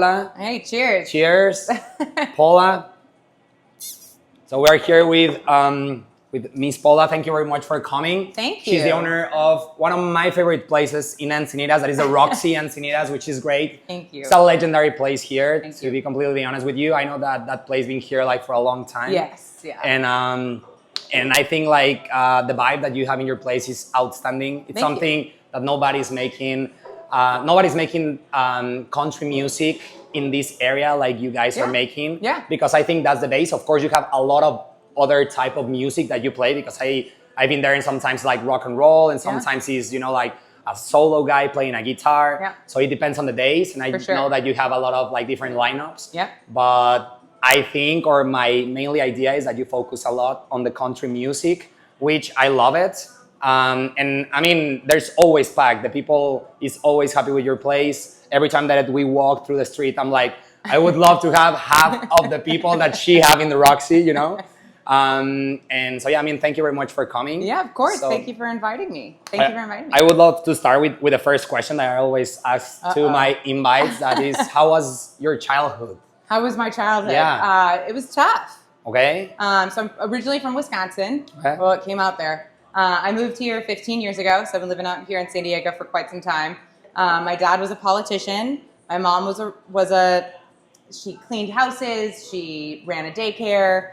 Paula. Hey, cheers. Cheers. Paula. So we're here with Miss Paula. Thank you very much for coming. Thank you. She's the owner of one of my favorite places in Encinitas. That is the Roxy Encinitas, which is great. Thank you. It's a legendary place here. Thank to you. be completely honest with you, I know that place been here like for a long time. Yes. Yeah. And I think like the vibe that you have in your place is outstanding. It's something that nobody's making. Nobody's making country music in this area like you guys are making. Yeah. Because I think that's the base. Of course, you have a lot of other type of music that you play, because I've been there, and sometimes like rock and roll, and sometimes is, you know, like a solo guy playing a guitar. Yeah. So it depends on the days, and I know that you have a lot of like different lineups. Yeah. But I think, or my mainly idea is that you focus a lot on the country music, which I love it. And I mean, there's always packed. The people is always happy with your place. Every time that we walk through the street, I'm like, I would love to have half of the people that she have in the Roxy, you know? And so, yeah, I mean, thank you very much for coming. Yeah, of course. Thank you for inviting me. Thank you for inviting me. I would love to start with the first question that I always ask to my invites. That is, how was your childhood? How was my childhood? Yeah. It was tough. Okay. So I'm originally from Wisconsin. Okay. Well, it came out there. I moved here 15 years ago, so I've been living out here in San Diego for quite some time. My dad was a politician. My mom she cleaned houses, she ran a daycare.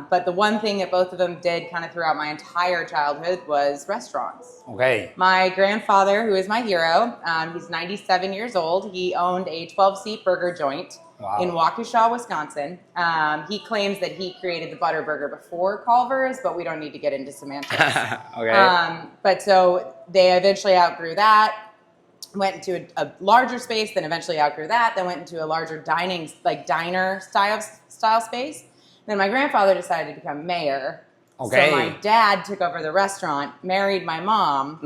But the one thing that both of them did kind of throughout my entire childhood was restaurants. Okay. My grandfather, who is my hero, he's 97 years old. He owned a 12-seat burger joint in Waukesha, Wisconsin. He claims that he created the butter burger before Culver's, but we don't need to get into semantics. Okay. But so they eventually outgrew that, went into a larger space, then eventually outgrew that, then went into a larger diner style space. Then my grandfather decided to become mayor. Okay. So my dad took over the restaurant, married my mom,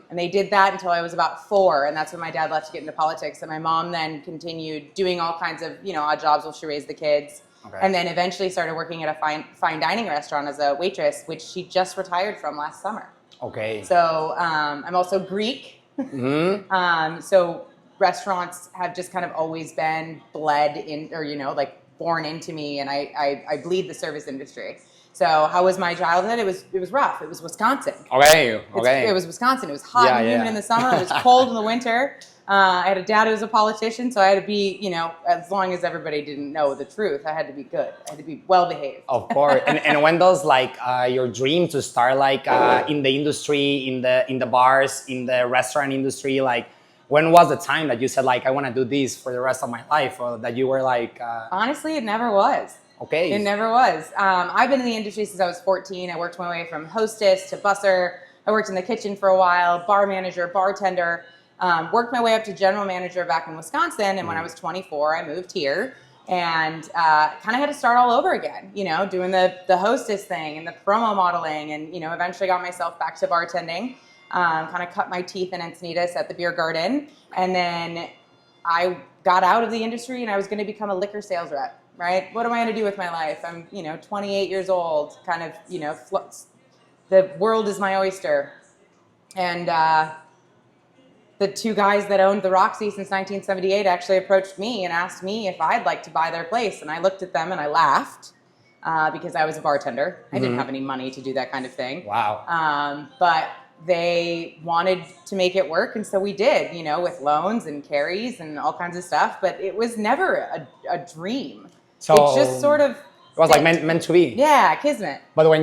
and they did that until I was about 4, and that's when my dad left to get into politics. And my mom then continued doing all kinds of, you know, odd jobs while she raised the kids, and then eventually started working at a fine dining restaurant as a waitress, which she just retired from last summer. Okay. So I'm also Greek. So restaurants have just kind of always been bled in, or, you know, like born into me, and I bleed the service industry. So how was my childhood? It was rough. It was Wisconsin. Okay. It was Wisconsin. It was hot and humid in the summer. It was cold in the winter. I had a dad who was a politician, so I had to be, you know, as long as everybody didn't know the truth, I had to be good. I had to be well behaved. Of course. and when does like your dream to start like in the industry, in the bars, in the restaurant industry, like when was the time that you said like I want to do this for the rest of my life, or that you were like? Honestly, it never was. Okay. It never was. I've been in the industry since I was 14. I worked my way from hostess to busser. I worked in the kitchen for a while, bar manager, bartender. Worked my way up to general manager back in Wisconsin, and when I was 24, I moved here and kind of had to start all over again, you know, doing the hostess thing and the promo modeling, and, you know, eventually got myself back to bartending, kind of cut my teeth in Encinitas at the beer garden, and then I got out of the industry and I was going to become a liquor sales rep, right? What am I going to do with my life? I'm, you know, 28 years old, kind of, you know, the world is my oyster. And the two guys that owned the Roxy since 1978 actually approached me and asked me if I'd like to buy their place. And I looked at them and I laughed because I was a bartender. I didn't have any money to do that kind of thing. Wow. But they wanted to make it work, and so we did, you know, with loans and carries and all kinds of stuff. But it was never a dream. So it just sort of... It was like meant to be. Yeah, kismet. But when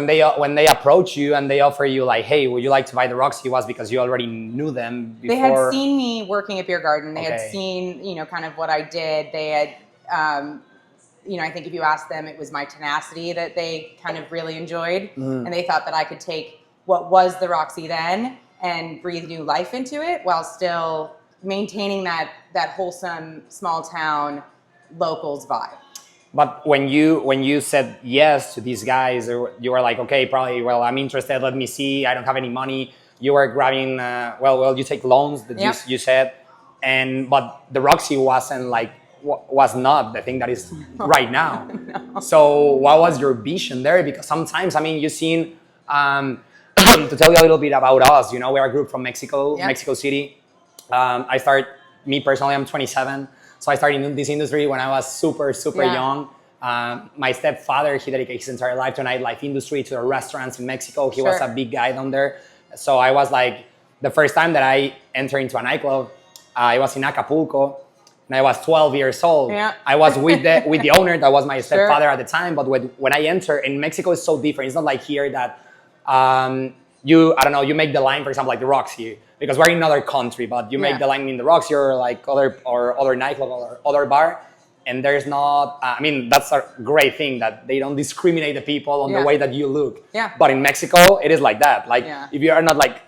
they approach you and they offer you like, hey, would you like to buy the Roxy, was because you already knew them before? They had seen me working at Beer Garden. They had seen, you know, kind of what I did. They had, you know, I think if you asked them, it was my tenacity that they kind of really enjoyed. And they thought that I could take what was the Roxy then and breathe new life into it while still maintaining that wholesome small town locals vibe. But when you said yes to these guys, you were like, okay, probably, well, I'm interested. Let me see. I don't have any money. You were grabbing, you take loans that you said, but the Roxy was not the thing that is right now. No. So what was your vision there? Because sometimes, I mean, you've seen, to tell you a little bit about us, you know, we're a group from Mexico, Mexico City. Me personally, I'm 27. So I started in this industry when I was super young. My stepfather, he dedicated his entire life to the nightlife industry, to the restaurants in Mexico. He was a big guy down there. So I was like, the first time that I entered into a nightclub, I was in Acapulco, and I was 12 years old. Yeah. I was with the owner, that was my stepfather at the time. But when I enter, in Mexico, it's so different. It's not like here that you make the line, for example, like the Roxy, because we're in another country, but you make the line in the Roxy or like other nightclub or other bar. And there's not, that's a great thing that they don't discriminate the people on the way that you look. Yeah. But in Mexico, it is like that. Like, if you are not like,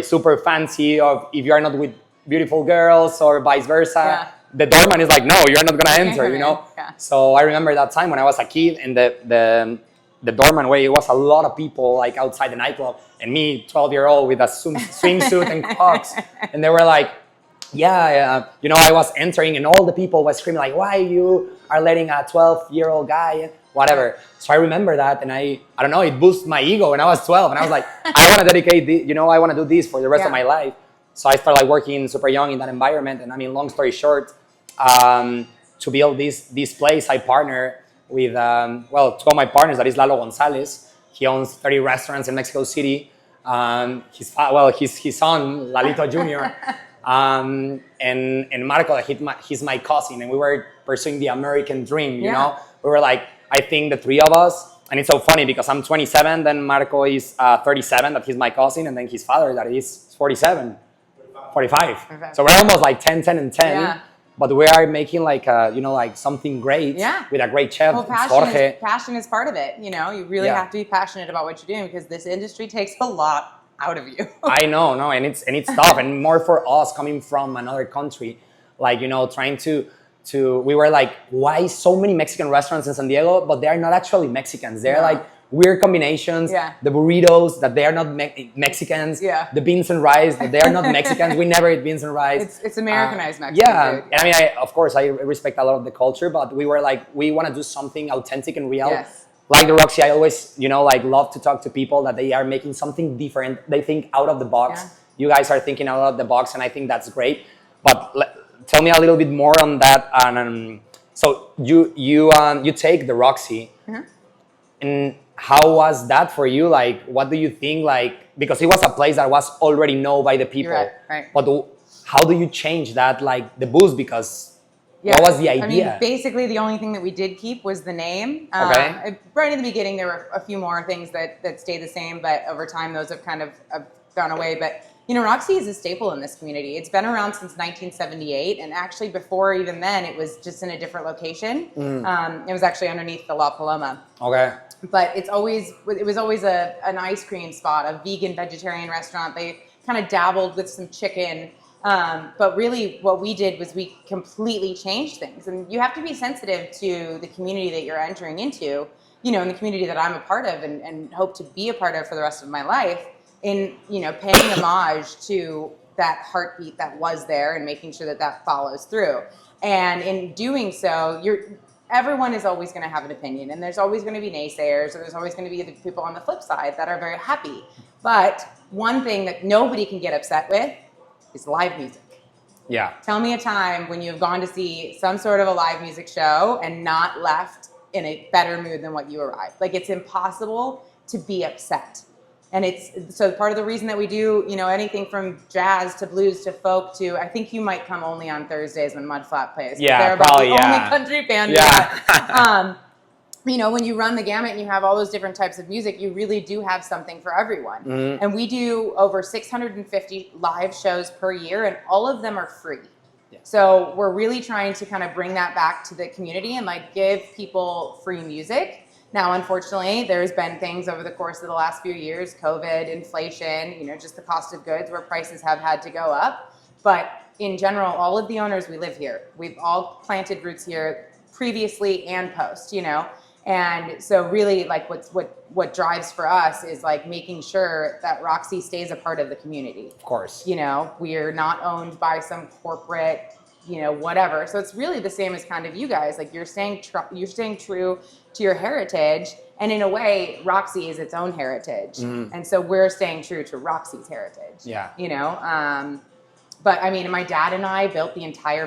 super fancy, or if you are not with beautiful girls or vice versa, the doorman is like, no, you're not going to enter, you know? Yeah. So I remember that time when I was a kid, and the doorman way, it was a lot of people like outside the nightclub, and me, 12-year-old with a swimsuit and Crocs, and they were like, I was entering, and all the people were screaming like, why you are letting a 12-year-old guy, whatever. So I remember that, and I don't know, it boosted my ego when I was 12, and I was like, I want to dedicate this, I want to do this for the rest of my life. So I started like working super young in that environment, and long story short, to build this place, I partner with, two of my partners, that is Lalo Gonzalez. He owns 30 restaurants in Mexico City. His son, Lalito Jr., and Marco, he's my cousin, and we were pursuing the American dream, you know? We were like, I think the three of us, and it's so funny because I'm 27, then Marco is 37, that he's my cousin, and then his father, that is 45. So we're almost like 10, 10, and 10, but we are making like, like something great with a great chef, Jorge. Passion is part of it, you really have to be passionate about what you're doing, because this industry takes a lot out of you. I know, and it's tough, and more for us coming from another country, like, trying to we were like, why so many Mexican restaurants in San Diego, but they are not actually Mexicans. They're like weird combinations. The burritos, that they are not Mexicans. The beans and rice, that they are not Mexicans. We never eat beans and rice. It's Americanized Mexican food. And of course, I respect a lot of the culture, but we were like, we want to do something authentic and real. Like the Roxy, I always, love to talk to people that they are making something different. They think out of the box. You guys are thinking out of the box, and I think that's great. But tell me a little bit more on that. So you take the Roxy, and how was that for you? Like, what do you think? Like, because it was a place that was already known by the people. Right. But how do you change that, like the boost? Because what was the idea? Basically, the only thing that we did keep was the name. Right in the beginning, there were a few more things that stayed the same, but over time, those have kind of gone away. But, Roxy is a staple in this community. It's been around since 1978, and actually before even then, it was just in a different location. It was actually underneath the La Paloma. But it was always an ice cream spot, a vegan, vegetarian restaurant. They kind of dabbled with some chicken. But really what we did was we completely changed things. And you have to be sensitive to the community that you're entering into, and the community that I'm a part of and hope to be a part of for the rest of my life, in, paying homage to that heartbeat that was there and making sure that follows through. And in doing so, everyone is always going to have an opinion, and there's always going to be naysayers, or there's always going to be the people on the flip side that are very happy. But one thing that nobody can get upset with is live music. Tell me a time when you've gone to see some sort of a live music show and not left in a better mood than what you arrived. Like, it's impossible to be upset. And so part of the reason that we do, anything from jazz to blues to folk to, I think you might come only on Thursdays when Mudflap plays. They're about the only country band. When you run the gamut and you have all those different types of music, you really do have something for everyone. And we do over 650 live shows per year, and all of them are free. So we're really trying to kind of bring that back to the community and like give people free music. Now, unfortunately, there's been things over the course of the last few years, COVID, inflation, just the cost of goods, where prices have had to go up. But in general, all of the owners, we live here. We've all planted roots here previously and post, And so really, like, what drives for us is like making sure that Roxy stays a part of the community. Of course. We are not owned by some corporate, whatever. So it's really the same as kind of you guys. Like, you're staying true to your heritage, and in a way, Roxy is its own heritage, and so we're staying true to Roxy's heritage. But I mean, my dad and I built the entire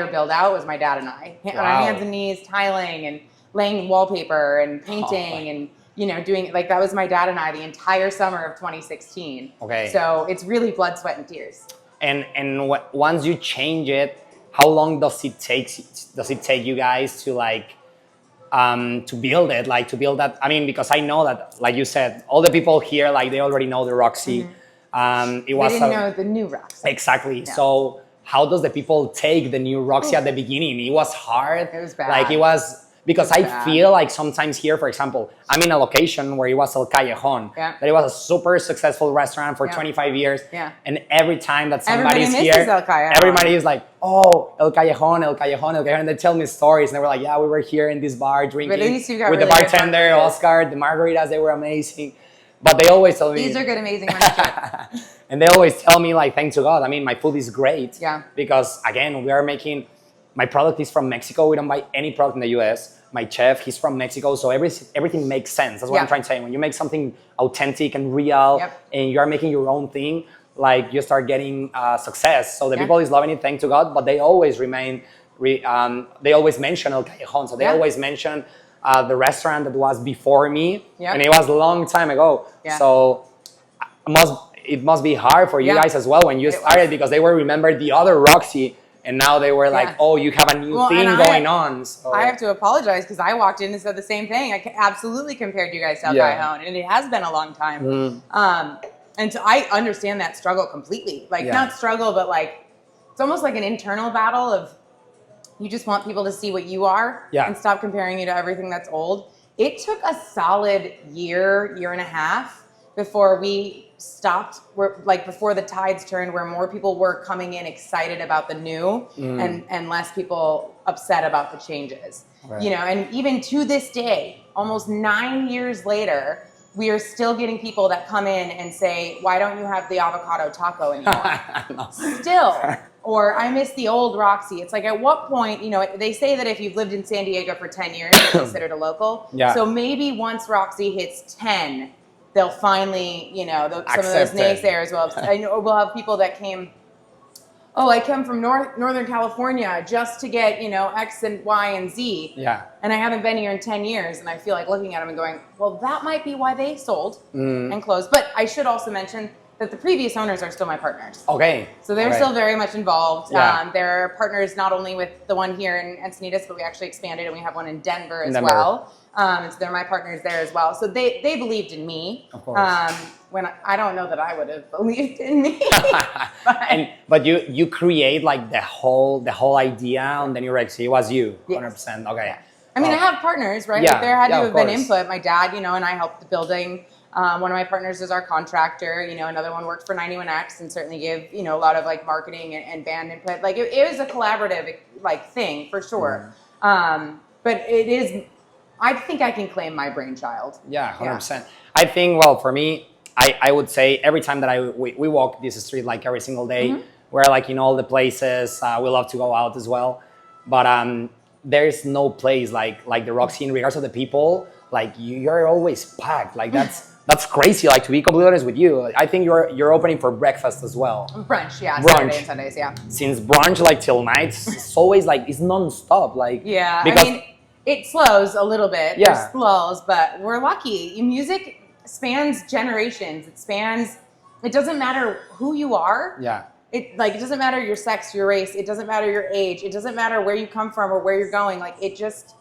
build out was my dad and I on our hands and knees, tiling and laying wallpaper and painting and doing like that was my dad and I the entire summer of 2016. Okay. So it's really blood, sweat, and tears. And once you change it, how long does it take you guys to like to build it, like to build that? I mean, because I know that, like you said, all the people here, like they already know the Roxy. They didn't know the new Roxy. Exactly. Yeah. So how does the people take the new Roxy at the beginning? It was hard. It was bad. Like it was. Because I feel like sometimes here, for example, I'm in a location where it was El Callejon. Yeah. That it was a super successful restaurant for 25 years. Yeah. And every time that somebody's Everybody here, misses El Callejon. everybody is like, oh, El Callejon, El Callejon, El Callejon. And they tell me stories. And they were like, yeah, we were here in this bar drinking with the really bartender, Oscar. The margaritas, they were amazing. But they always tell me... These are good, amazing ones. And they always tell me, like, thanks to God. I mean, my food is great. Yeah. Because, again, we are making... My product is from Mexico. We don't buy any product in the US. My chef, he's from Mexico. So everything makes sense. That's what I'm trying to say. When you make something authentic and real and you are making your own thing, like you start getting success. So the people is loving it, thanks to God. But they always they always mention El Callejon. So they always mention the restaurant that was before me. And it was a long time ago. So it must be hard for you guys as well when you started, because they will remember the other Roxy. And now they were like, oh, you have a new thing going on. So. I have to apologize because I walked in and said the same thing. I absolutely compared you guys to El Callejon, and it has been a long time. And so I understand that struggle completely. Like, not struggle, but like, it's almost like an internal battle of you just want people to see what you are and stop comparing you to everything that's old. It took a solid year and a half before we stopped, before the tides turned, where more people were coming in excited about the new and less people upset about the changes. And even to this day, almost 9 years later, we are still getting people that come in and say, why don't you have the avocado taco anymore? Still. Or I miss the old Roxy. It's like, at what point, they say that if you've lived in San Diego for 10 years, you're considered a local. So maybe once Roxy hits 10, they'll finally, some of those naysayers we'll have people that came, oh, I come from Northern California just to get, X and Y and Z. And I haven't been here in 10 years. And I feel like looking at them and going, well, that might be why they sold and closed. But I should also mention that the previous owners are still my partners. Okay. So they're still very much involved. They're partners not only with the one here in Encinitas, but we actually expanded and we have one in Denver as well. So they're my partners there as well. So they believed in me. Of course. When I don't know that I would have believed in me. but you create like the whole idea on the new Roxy. It was you, 100%. Okay. Yeah. I mean, I have partners, right? Like there had to have been input. My dad, and I helped the building. One of my partners is our contractor. Another one worked for 91X and certainly gave a lot of like marketing and band input. Like it was a collaborative like thing for sure. But it is. I think I can claim my brainchild. Yeah, 100%. I think, well, for me, I would say every time that we walk this street, like every single day, we're like in all the places. We love to go out as well. But there's no place like the Roxy in regards to the people. Like you're always packed. Like that's crazy. Like to be completely honest with you, I think you're opening for breakfast as well. Brunch, yeah. Brunch. Saturday and Sundays, yeah. Since brunch like till night, it's always like it's non-stop. Like because it slows a little bit. Yeah. There's lulls, but we're lucky. Music spans generations. It doesn't matter who you are. Yeah. It doesn't matter your sex, your race. It doesn't matter your age. It doesn't matter where you come from or where you're going. Like it just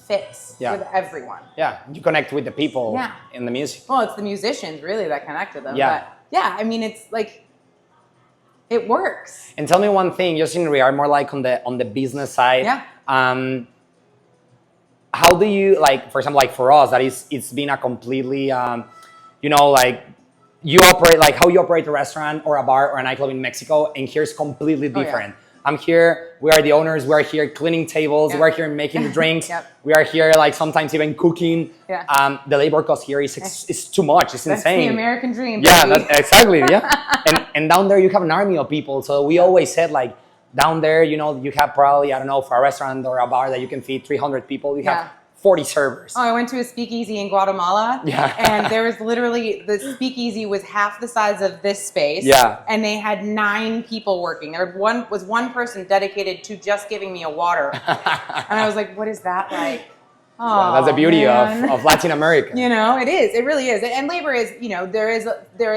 fits with everyone. Yeah. You connect with the people in the music. Well, it's the musicians really that connect with them. Yeah. But I mean, it's like, it works. And tell me one thing, just in regard more like on the business side. Yeah. How do you, like, for example, like for us, it's been a completely, like you operate, like how you operate a restaurant or a bar or a nightclub in Mexico, and here's completely different. I'm here, we are the owners, we're here cleaning tables, we're here making the drinks, we are here like sometimes even cooking. The labor cost here is too much, it's insane. That's the American dream. Yeah, exactly, and down there you have an army of people, so we always said like, down there, you have probably, I don't know, for a restaurant or a bar that you can feed 300 people, you have 40 servers. Oh, I went to a speakeasy in Guatemala. Yeah. And there was literally, the speakeasy was half the size of this space. Yeah. And they had 9 people working. There was one person dedicated to just giving me a water. And I was like, what is that like? Oh, that's the beauty man. of Latin America. You know, it is. It really is. And labor is, you know, there is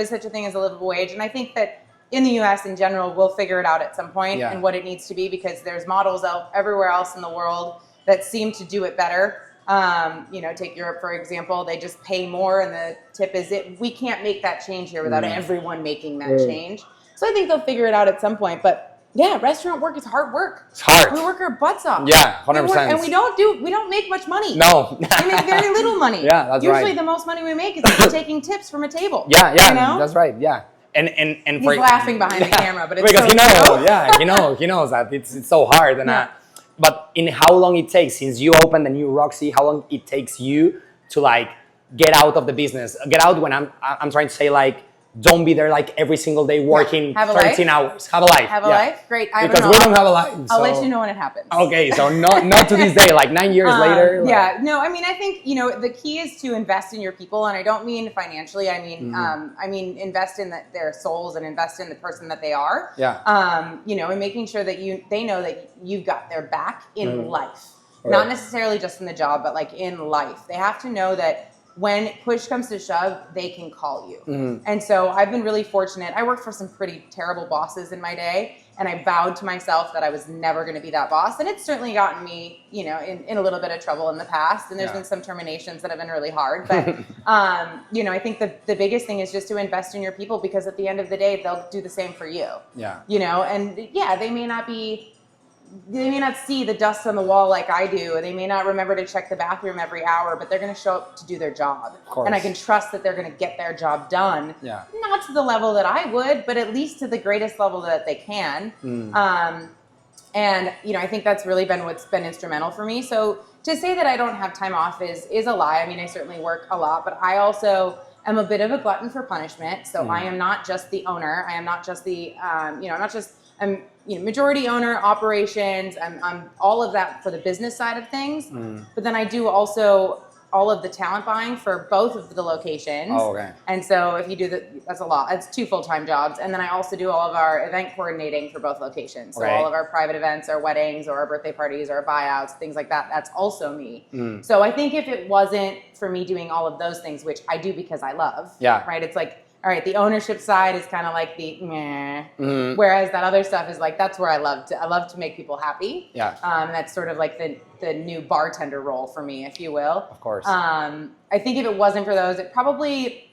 such a thing as a livable wage. And I think that in the U.S. in general, we'll figure it out at some point and what it needs to be, because there's models everywhere else in the world that seem to do it better. You know, take Europe, for example. They just pay more and the tip is it. We can't make that change here without everyone making that change. So I think they'll figure it out at some point. But yeah, restaurant work is hard work. It's hard. We work our butts off. Yeah, 100%. And we don't make much money. No. We make very little money. Yeah, that's right. Usually the most money we make is if we're taking tips from a table. Yeah, you know? that's right. Yeah. And he's laughing behind the camera, but it's because so he knows, true. he knows that it's so hard. And but in how long it takes since you opened the new Roxy, how long it takes you to like get out of the business? Get out when I'm trying to say like, don't be there like every single day working 13 hours. Have a life. Have a life? Great. Because we don't have a life. I'll let you know when it happens. Okay, so not to this day, like 9 years later. Like. Yeah, no, I mean, I think, you know, the key is to invest in your people. And I don't mean financially. I mean, invest in their souls and invest in the person that they are. Yeah. You know, and making sure that they know that you've got their back in life. Right. Not necessarily just in the job, but like in life. They have to know that when push comes to shove, they can call you. And so I've been really fortunate. I worked for some pretty terrible bosses in my day, and I vowed to myself that I was never going to be that boss. And it's certainly gotten me, you know, in a little bit of trouble in the past. And there's been some terminations that have been really hard. But, you know, I think the biggest thing is just to invest in your people, because at the end of the day, they'll do the same for you. Yeah. You know, and yeah, they may not see the dust on the wall like I do. They may not remember to check the bathroom every hour, but they're going to show up to do their job. And I can trust that they're going to get their job done. Yeah. Not to the level that I would, but at least to the greatest level that they can. And, you know, I think that's really been what's been instrumental for me. So to say that I don't have time off is a lie. I mean, I certainly work a lot, but I also am a bit of a glutton for punishment. So I am not just the owner. I am not just the, you know, I'm majority owner, operations. I'm all of that for the business side of things. But then I do also all of the talent buying for both of the locations. Oh, okay. And so if you do that's a lot. It's 2 full-time jobs. And then I also do all of our event coordinating for both locations. So all of our private events, our weddings, or our birthday parties, or buyouts, things like that. That's also me. So I think if it wasn't for me doing all of those things, which I do because I love, right? It's like, all right, the ownership side is kind of like the meh, whereas that other stuff is like, that's where I love to make people happy. Yeah. That's sort of like the new bartender role for me, if you will. Of course. I think if it wasn't for those, it probably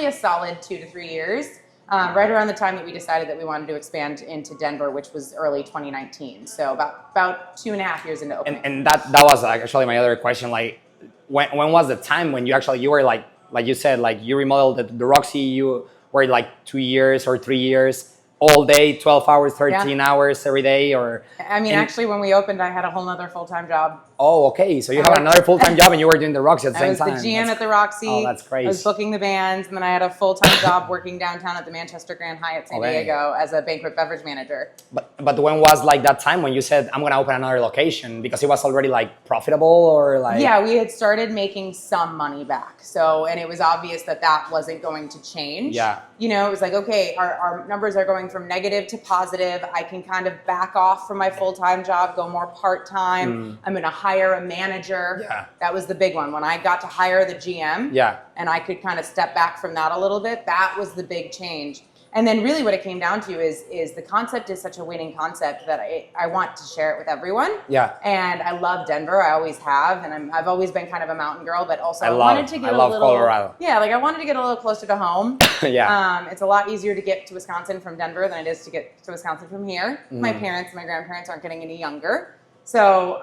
a solid 2 to 3 years, right around the time that we decided that we wanted to expand into Denver, which was early 2019. So about 2.5 years into opening. And that was actually my other question. Like, when was the time when you were like you said, like you remodeled the Roxy, you were like 2 years or 3 years, all day, 12 hours, 13 hours every day? Or I mean, actually, when we opened, I had a whole nother full-time job. Oh, okay. So you have another full-time job and you were doing the Roxy at the same time. I was the GM at the Roxy. Oh, that's crazy. I was booking the bands, and then I had a full-time job working downtown at the Manchester Grand Hyatt San Diego as a banquet beverage manager. But when was like that time when you said, I'm going to open another location, because it was already like profitable, or like? Yeah, we had started making some money back. So, and it was obvious that wasn't going to change. Yeah. You know, it was like, okay, our numbers are going from negative to positive. I can kind of back off from my full-time job, go more part-time. I'm going to hire a manager. Yeah. That was the big one. When I got to hire the GM, and I could kind of step back from that a little bit, that was the big change. And then really what it came down to is the concept is such a winning concept that I want to share it with everyone. Yeah. And I love Denver. I always have. And I've always been kind of a mountain girl, but also I wanted to get a little, Colorado. Yeah, like I wanted to get a little closer to home. Yeah. It's a lot easier to get to Wisconsin from Denver than it is to get to Wisconsin from here. My parents and my grandparents aren't getting any younger. So,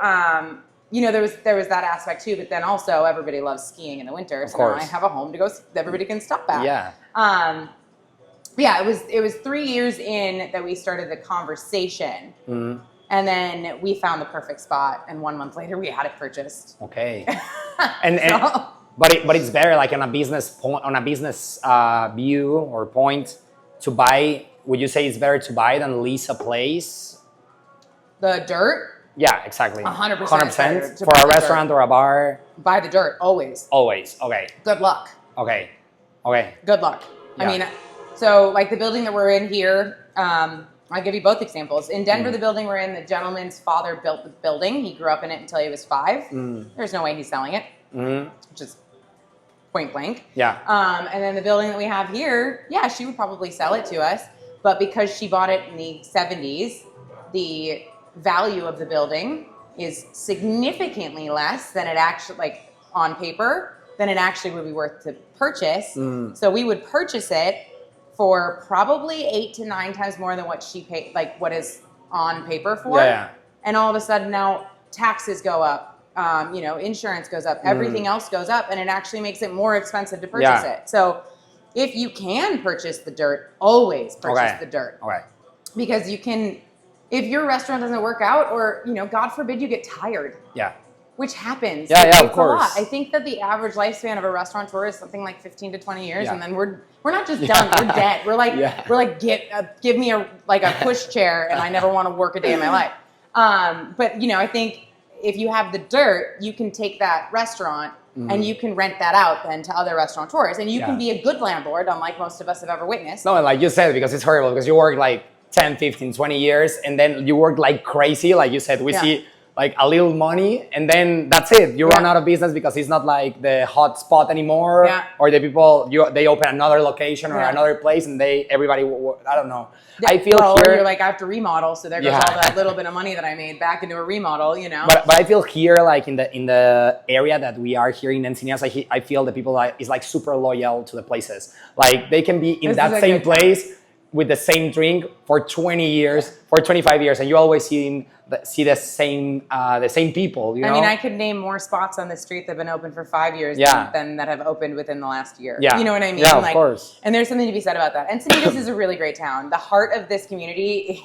you know, there was that aspect too, but then also everybody loves skiing in the winter. So now I have a home to go, everybody can stop at. Yeah. Yeah, it was 3 years in that we started the conversation, and then we found the perfect spot, and 1 month later we had it purchased. Okay, but it's better, like on a business view or point, to buy. Would you say it's better to buy than lease a place? The dirt. Yeah, exactly. 100%. 100% for a restaurant or a bar. Buy the dirt, always. Always. Okay. Good luck. Okay. Okay. Good luck. Yeah. I mean, so like the building that we're in here, I'll give you both examples. In Denver, the building we're in, the gentleman's father built the building. He grew up in it until he was 5. There's no way he's selling it, which is point blank. Yeah. And then the building that we have here, yeah, she would probably sell it to us. But because she bought it in the 70s, the value of the building is significantly less than it actually, like on paper, than it actually would be worth to purchase. So we would purchase it for probably 8 to 9 times more than what she paid, like what is on paper for. Yeah. And all of a sudden now taxes go up, insurance goes up, everything else goes up, and it actually makes it more expensive to purchase it. So if you can purchase the dirt, always purchase the dirt. Okay. Because you can, if your restaurant doesn't work out, or God forbid you get tired. Yeah. Which happens. Yeah, it's of course. A lot. I think that the average lifespan of a restaurateur is something like 15 to 20 years, and then we're not just done. We're dead. We're like give me a push chair, and I never want to work a day in my life. But I think if you have the dirt, you can take that restaurant and you can rent that out then to other restaurateurs, and you can be a good landlord, unlike most of us have ever witnessed. No, and like you said, because it's horrible, because you work like 10, 15, 20 years, and then you work like crazy. Like you said, we see like a little money, and then that's it. You run out of business because it's not like the hot spot anymore, or the people they open another location or another place, and everybody I don't know. I feel here you're like, I have to remodel, so there goes all that little bit of money that I made back into a remodel, But I feel here, like in the area that we are here in Encinitas, I feel the people is like super loyal to the places. Like they can be in that same place with the same drink for 20 years, for 25 years, and you always see the same people, I mean, I could name more spots on the street that have been open for 5 years than that have opened within the last year. Yeah. You know what I mean? Yeah, of course. And there's something to be said about that. Encinitas is a really great town. The heart of this community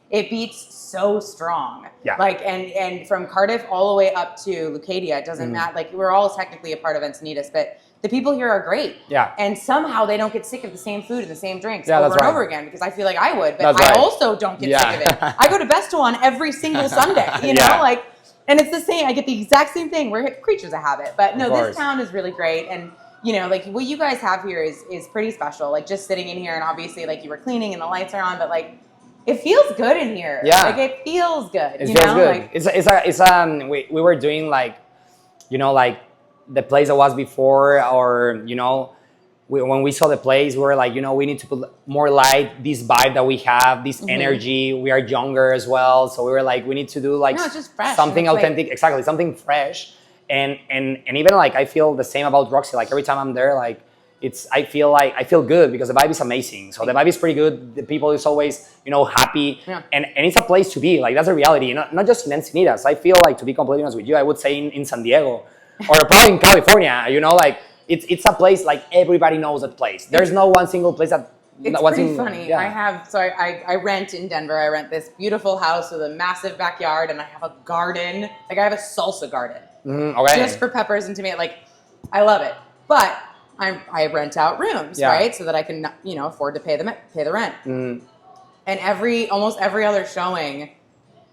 it beats so strong. Yeah. Like, and from Cardiff all the way up to Lucadia, it doesn't matter. Like, we're all technically a part of Encinitas, but the people here are great. Yeah. And somehow they don't get sick of the same food and the same drinks over and over again, because I feel like I would, but I also don't get sick of it. I go to Besto on every single Sunday, you know, like, and it's the same. I get the exact same thing. We're creatures of habit. But no, this town is really great. And, like what you guys have here is pretty special. Like just sitting in here, and obviously like you were cleaning and the lights are on, but like it feels good in here. Yeah. Like it feels good. It feels good. Like, we were doing like, like the place that was before, or when we saw the place, we were like, we need to put more light, this vibe that we have, this energy. We are younger as well, so we were like, we need to do like it's just fresh. something authentic, exactly, something fresh. And even like I feel the same about Roxy. Like every time I'm there, like I feel good because the vibe is amazing. So the vibe is pretty good. The people is always happy, and it's a place to be. Like that's a reality. Not just in Encinitas. I feel like, to be completely honest with you, I would say in San Diego. Or probably in California, like it's a place like everybody knows that place. There's no one single place that. It's pretty funny. Yeah. I rent in Denver. I rent this beautiful house with a massive backyard, and I have a garden. Like I have a salsa garden, just for peppers and tomato. Like I love it, but I rent out rooms, right, so that I can afford to pay the rent. And almost every other showing,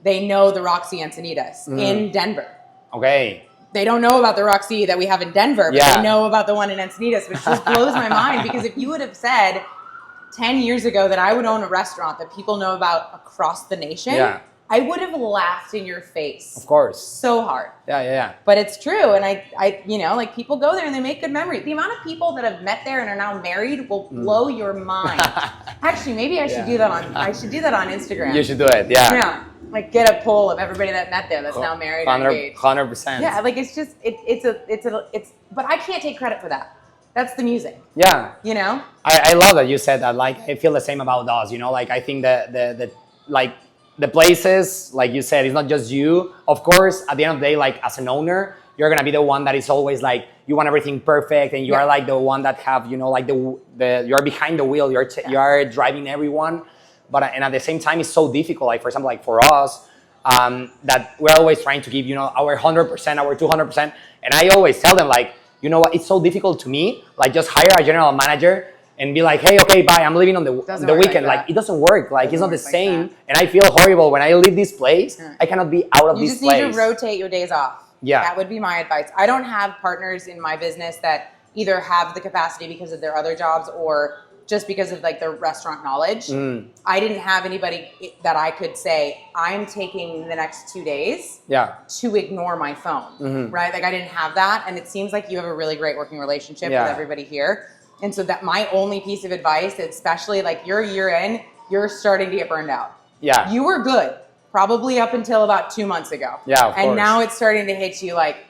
they know the Roxy Encinitas in Denver. Okay. They don't know about the Roxy that we have in Denver, but they know about the one in Encinitas, which just blows my mind. Because if you would have said 10 years ago that I would own a restaurant that people know about across the nation, I would have laughed in your face. Of course. So hard. Yeah. But it's true. And I like people go there and they make good memories. The amount of people that have met there and are now married will blow your mind. Actually, maybe I should do that on Instagram. You should do it. Yeah. Yeah. Like get a poll of everybody that met there that's now married or engaged. 100%. Yeah, like it's just but I can't take credit for that. That's the music. Yeah. I love that you said that. Like I feel the same about us. Like I think the places, like you said, it's not just you. Of course, at the end of the day, like as an owner, you're gonna be the one that is always like you want everything perfect, and you are like the one that have like you're behind the wheel. You are driving everyone. And at the same time, it's so difficult. Like for example, like for us, that we're always trying to give our 100%, our 200%. And I always tell them like, what? It's so difficult to me. Like just hire a general manager and be like, hey, okay, bye, I'm leaving on the weekend. Like, it doesn't work. Like, it's not the same. And I feel horrible when I leave this place. I cannot be out of this place. You just need to rotate your days off. Yeah. That would be my advice. I don't have partners in my business that either have the capacity because of their other jobs or just because of like their restaurant knowledge. I didn't have anybody that I could say, I'm taking the next 2 days to ignore my phone, right? Like I didn't have that. And it seems like you have a really great working relationship with everybody here. And so that my only piece of advice, especially like your year in, you're starting to get burned out. Yeah. You were good, probably up until about 2 months ago. Yeah, of course. And now it's starting to hit you like,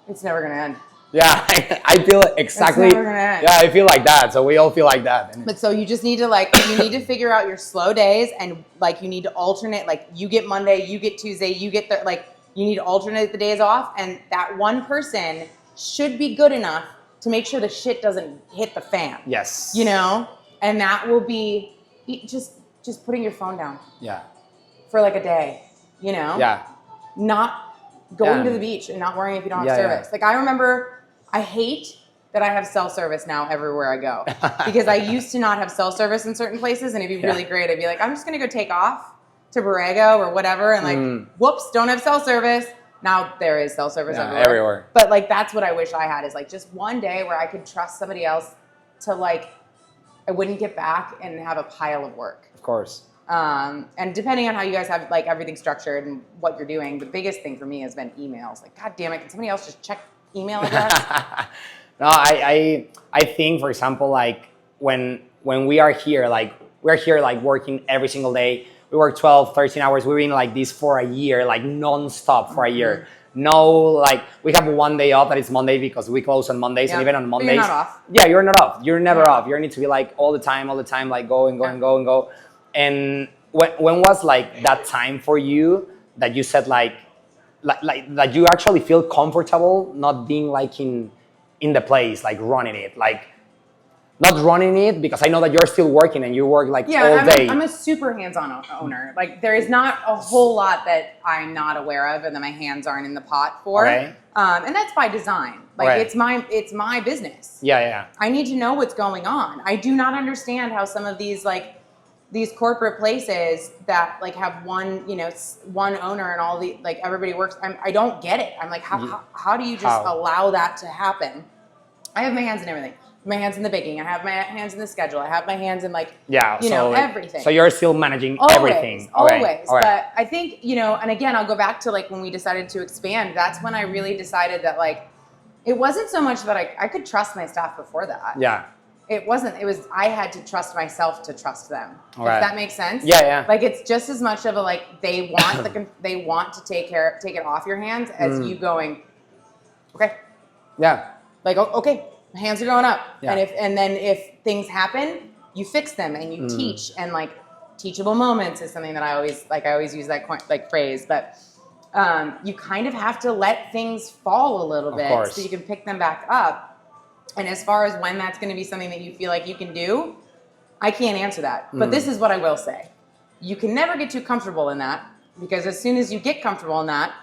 it's never going to end. Yeah, I feel exactly. Yeah, I feel like that. So we all feel like that. But so you just need to like, you need to figure out your slow days and like you need to alternate. Like you get Monday, you get Tuesday, you get the like you need to alternate the days off, and that one person should be good enough to make sure the shit doesn't hit the fan. Yes. You know, and that will be just putting your phone down. Yeah. For like a day. You know. Yeah. Not going to the beach and not worrying if you don't have service. Like I remember. I hate that I have cell service now everywhere I go because I used to not have cell service in certain places, and it'd be really great. I'd be like, I'm just gonna go take off to Borrego or whatever, and like, whoops, don't have cell service. Now there is cell service everywhere. But like, that's what I wish I had is like just one day where I could trust somebody else to like, I wouldn't get back and have a pile of work. Of course. And depending on how you guys have like everything structured and what you're doing, the biggest thing for me has been emails. Like, God damn it, can somebody else just check email address? No, I think, for example, like when we are here, like we're here like working every single day. We work 12, 13 hours. We've been like this for a year, like non-stop for a year. No, like we have one day off that is Monday because we close on Mondays, and even on Mondays. But you're not off. Yeah, you're not off. You're never off. You need to be like all the time, like go and go and go and go. And when was like that time for you that you said like that you actually feel comfortable not being like in the place, like running it, like not running it, because I know that you're still working and you work like all day. I'm a super hands-on owner. Like there is not a whole lot that I'm not aware of and that my hands aren't in the pot for. Okay. And that's by design. Like it's my business. Yeah. I need to know what's going on. I do not understand how some of these these corporate places that like have one owner and all the like everybody works. I don't get it. I'm like, how do you just allow that to happen? I have my hands in everything. My hands in the baking. I have my hands in the schedule. I have my hands in like everything. So you're still managing everything. Always. But I think and again, I'll go back to like when we decided to expand. That's when I really decided that like it wasn't so much that I could trust my staff before that. Yeah. It wasn't. It was I had to trust myself to trust them. If that makes sense. Yeah. Like it's just as much of a like they want to take it off your hands as you going. Okay. Yeah. Like okay, my hands are going up, yeah. and then if things happen, you fix them and you teach, and like teachable moments is something that I always use that phrase, but you kind of have to let things fall a little bit so you can pick them back up. And as far as when that's going to be something that you feel like you can do, I can't answer that. But this is what I will say. You can never get too comfortable in that, because as soon as you get comfortable in that,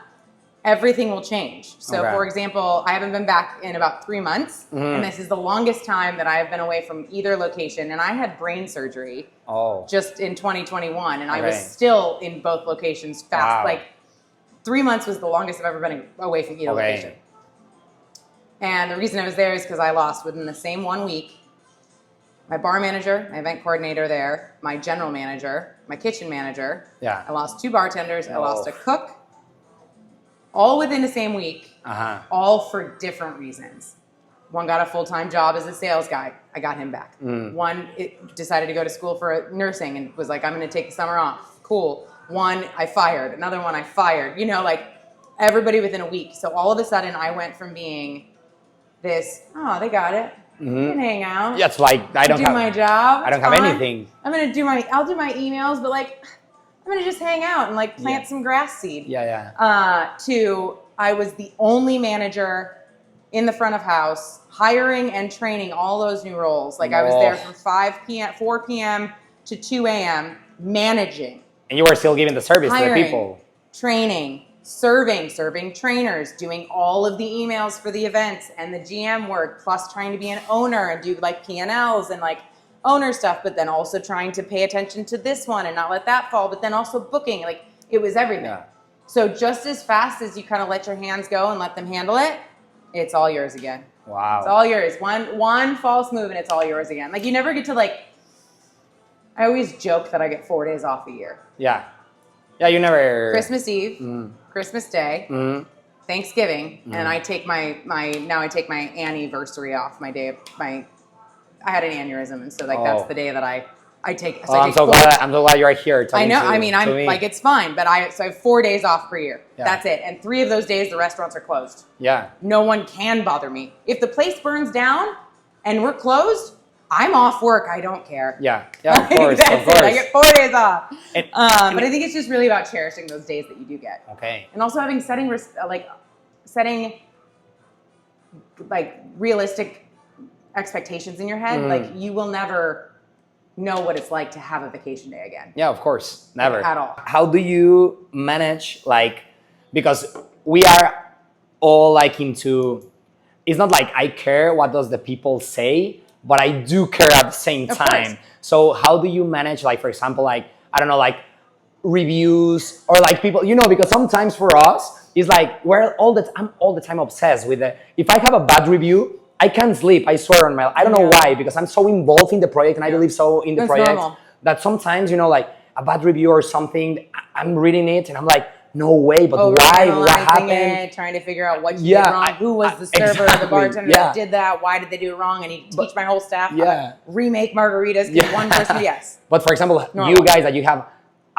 everything will change. So for example, I haven't been back in about 3 months, and this is the longest time that I have been away from either location. And I had brain surgery just in 2021, and I was still in both locations fast. Like 3 months was the longest I've ever been away from either location. And the reason I was there is because I lost within the same 1 week my bar manager, my event coordinator there, my general manager, my kitchen manager. Yeah. I lost 2 bartenders. I lost a cook. All within the same week, all for different reasons. One got a full-time job as a sales guy. I got him back. One decided to go to school for nursing and was like, I'm going to take the summer off. Cool. One I fired. Another one I fired. Like everybody within a week. So all of a sudden I went from being this, they got it. We can hang out. Yeah, it's like I don't do my job. I don't have anything. I'll do my emails, but like I'm gonna just hang out and like plant some grass seed. I was the only manager in the front of house, hiring and training all those new roles. Like I was there from 4 p.m. to 2 a.m. managing. And you were still giving the service to the people. Training, serving trainers, doing all of the emails for the events and the GM work, plus trying to be an owner and do like P&Ls and like owner stuff, but then also trying to pay attention to this one and not let that fall, but then also booking, like it was everything. Yeah. So just as fast as you kind of let your hands go and let them handle it, it's all yours again. Wow. It's all yours. One false move and it's all yours again. Like you never get to like, I always joke that I get 4 days off a year. Yeah. Yeah, you never... Christmas Eve, Christmas Day, Thanksgiving, and I take my anniversary off, my day of I had an aneurysm, and so like that's the day that I take. So I'm so glad you're here. I know. I'm like it's fine, but I have 4 days off per year. Yeah. That's it, and 3 of those days the restaurants are closed. Yeah. No one can bother me. If the place burns down and we're closed, I'm off work. I don't care. Yeah, of course, That's of course. It. I get 4 days off. But I think it's just really about cherishing those days that you do get. Okay. And also setting like realistic expectations in your head. Like you will never know what it's like to have a vacation day again. Yeah, of course, never at all. How do you manage because we are all like into? It's not like I care what does the people say, but I do care at the same time. So how do you manage, like, for example, like, I don't know, like reviews or like people, because sometimes for us, it's like I'm all the time obsessed with it. If I have a bad review, I can't sleep, I swear on I don't know why, because I'm so involved in the project and I believe so in the project that sometimes, like a bad review or something, I'm reading it and I'm like, no way, but why? What happened? Trying to figure out what you did wrong. Who was the server, the bartender that did that? Why did they do it wrong? I need to teach my whole staff how to remake margaritas because one person, But for example, you guys that you have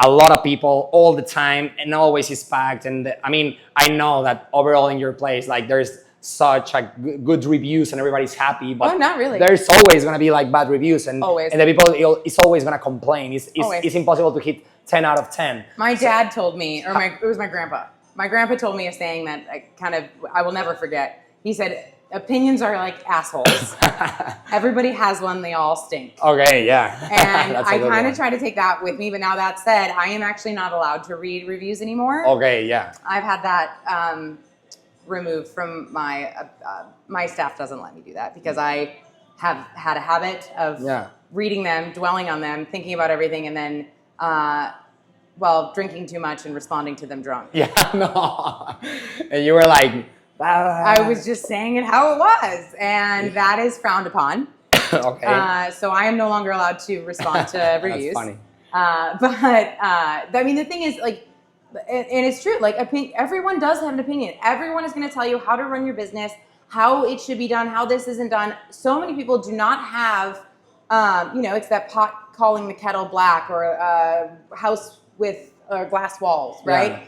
a lot of people all the time and always is packed. And I know that overall in your place, like there's such a good reviews and everybody's happy, but not really. There's always going to be like bad reviews and the people is always going to complain. It's impossible to hit 10 out of 10. My dad told me, it was my grandpa. My grandpa told me a saying that I will never forget. He said, opinions are like assholes. Everybody has one, they all stink. Okay, yeah. And I kind of try to take that with me, but now that said, I am actually not allowed to read reviews anymore. Okay, yeah. I've had that removed from my staff doesn't let me do that because I have had a habit of reading them, dwelling on them, thinking about everything, and then drinking too much and responding to them drunk. Yeah, no. And you were like, I was just saying it how it was, and that is frowned upon. Okay. So I am no longer allowed to respond to reviews. That's funny. The thing is, like, and it's true, like, everyone does have an opinion. Everyone is going to tell you how to run your business, how it should be done, how this isn't done. So many people do not have, it's that pot calling the kettle black or a house with glass walls, right? Yeah.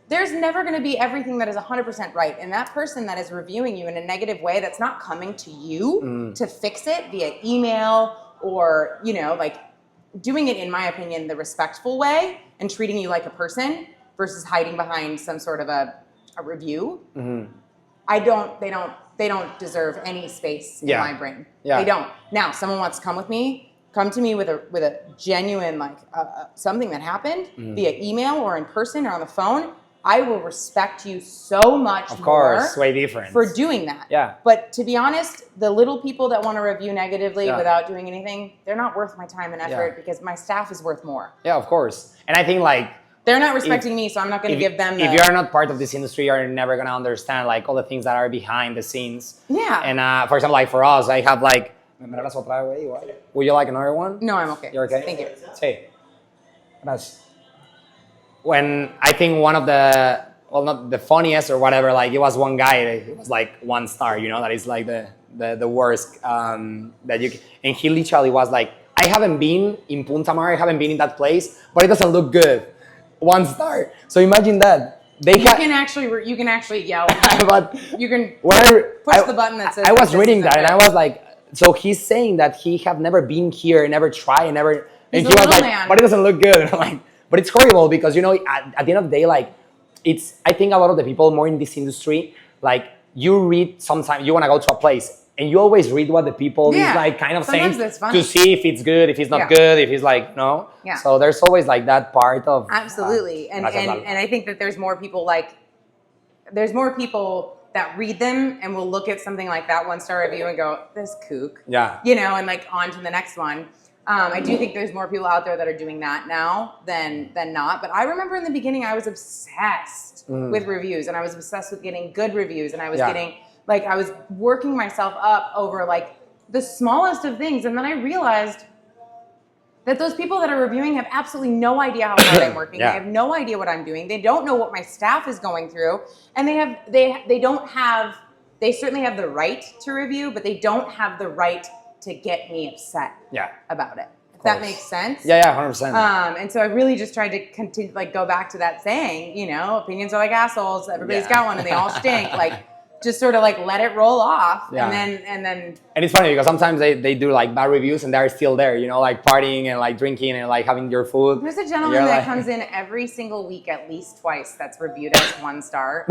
There's never going to be everything that is 100% right. And that person that is reviewing you in a negative way that's not coming to you to fix it via email or, like doing it, in my opinion, the respectful way and treating you like a person versus hiding behind some sort of a review. Mm-hmm. They don't deserve any space in my brain. Yeah. They don't. Now, someone wants to come to me with a genuine, like something that happened via email or in person or on the phone. I will respect you so much more. Of course, way different. For doing that. Yeah. But to be honest, the little people that want to review negatively without doing anything, they're not worth my time and effort because my staff is worth more. Yeah, of course. And I think they're not respecting me, so I'm not going to give them if you're not part of this industry, you're never going to understand like all the things that are behind the scenes. Yeah. And for example, like for us, I have like, would you like another one? No, I'm okay. You're okay? Thank you. Sí. Gracias. When I think one of not the funniest or whatever, like it was one guy, it was like 1 star, that is like the worst that you can, and he literally was like, I haven't been in Punta Mar, I haven't been in that place, but it doesn't look good. 1 star. So imagine that. You can actually yell, but you can push the button that says. I was reading that and I was like, so he's saying that he have never been here, never tried, and he was like, but it doesn't look good. And I'm like, but it's horrible because, at the end of the day, like, I think a lot of the people more in this industry, like, you read sometimes, you want to go to a place and you always read what the people is like kind of saying to see if it's good, if it's not good, if it's like, no. Yeah. So there's always like that part of. Absolutely. And I think that there's more people like there's more people that read them and will look at something like that 1-star review and go, this kook. Yeah. You know, and like on to the next one. I do think there's more people out there that are doing that now than not. But I remember in the beginning, I was obsessed with reviews, and I was obsessed with getting good reviews, and I was getting like, I was working myself up over like the smallest of things. And then I realized that those people that are reviewing have absolutely no idea how hard I'm working. They have no idea what I'm doing. They don't know what my staff is going through, and they certainly have the right to review, but they don't have the right to get me upset about it. If that makes sense. Yeah, 100%. And so I really just tried to continue, like, go back to that saying, you know, opinions are like assholes. Everybody's got one and they all stink. Like, just sort of like let it roll off. And it's funny because sometimes they do like bad reviews and they're still there, you know, like partying and like drinking and like having your food. There's a gentleman that comes in every single week at least twice that's reviewed as 1-star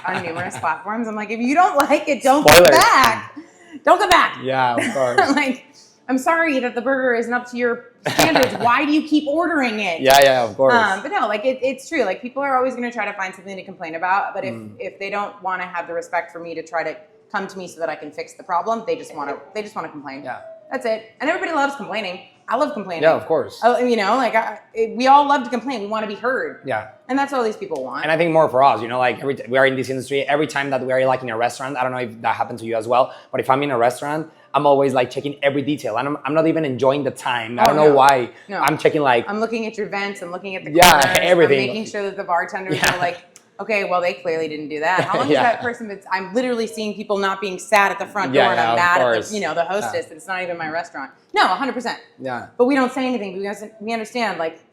on numerous platforms. I'm like, if you don't like it, don't come back. Don't come back. Yeah, of course. Like, I'm sorry that the burger isn't up to your standards. Why do you keep ordering it? Yeah, of course. But no, like it's true. Like people are always going to try to find something to complain about. But if they don't want to have the respect for me to try to come to me so that I can fix the problem, they just want to complain. Yeah. That's it. And everybody loves complaining. I love complaining. Yeah, of course. You know, like we all love to complain. We want to be heard. Yeah. And that's all these people want. And I think more for us, you know, like we are in this industry. Every time that we are like in a restaurant, I don't know if that happened to you as well, but if I'm in a restaurant, I'm always like checking every detail. And I'm not even enjoying the time. I don't know why. No. I'm checking like... I'm looking at your vents. I'm looking at the corners. Everything. I'm making sure that the bartenders are like, okay, well, they clearly didn't do that. How long has that person been... I'm literally seeing people not being sat at the front door and I'm mad at the, the hostess. It's not even my restaurant. No, 100%. Yeah. But we don't say anything because we understand, like,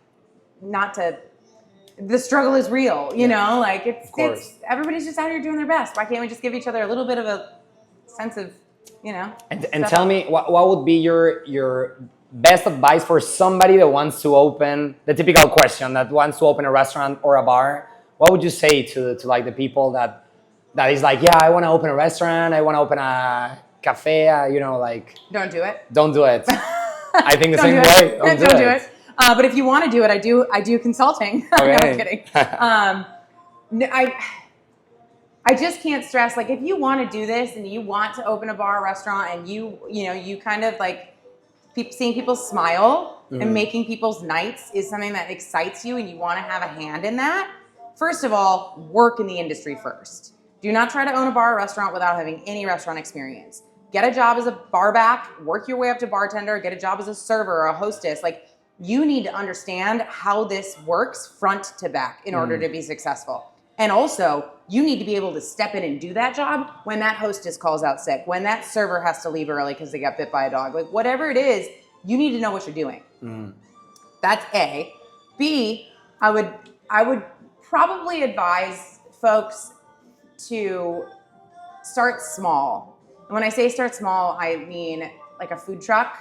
not to... The struggle is real, you know? Like, it's... Everybody's just out here doing their best. Why can't we just give each other a little bit of a sense of... You know, and tell me what would be your best advice for somebody that wants to open the typical question that wants to open a restaurant or a bar? What would you say to like the people that is like, yeah, I want to open a restaurant, I want to open a cafe, you know, like don't do it. Don't do it. I think the same way. Don't do it. But if you want to do it, I do consulting. Okay. No, I'm kidding. I just can't stress, like, if you want to do this and you want to open a bar or restaurant and you kind of like seeing people smile and making people's nights is something that excites you and you want to have a hand in that, first of all, work in the industry first. Do not try to own a bar or restaurant without having any restaurant experience. Get a job as a bar back, work your way up to bartender, get a job as a server or a hostess. Like, you need to understand how this works front to back in order to be successful. And also, you need to be able to step in and do that job when that hostess calls out sick, when that server has to leave early because they got bit by a dog. Like, whatever it is, you need to know what you're doing. That's A. B, I would probably advise folks to start small. And when I say start small, I mean like a food truck